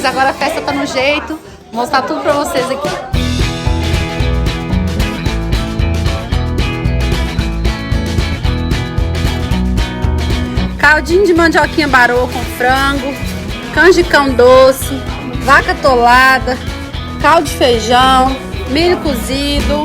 parabéns, agora a festa tá no jeito. Vou mostrar tudo pra vocês aqui. Caldinho de mandioquinha barô com frango, canjicão doce, vaca atolada, caldo de feijão, milho cozido.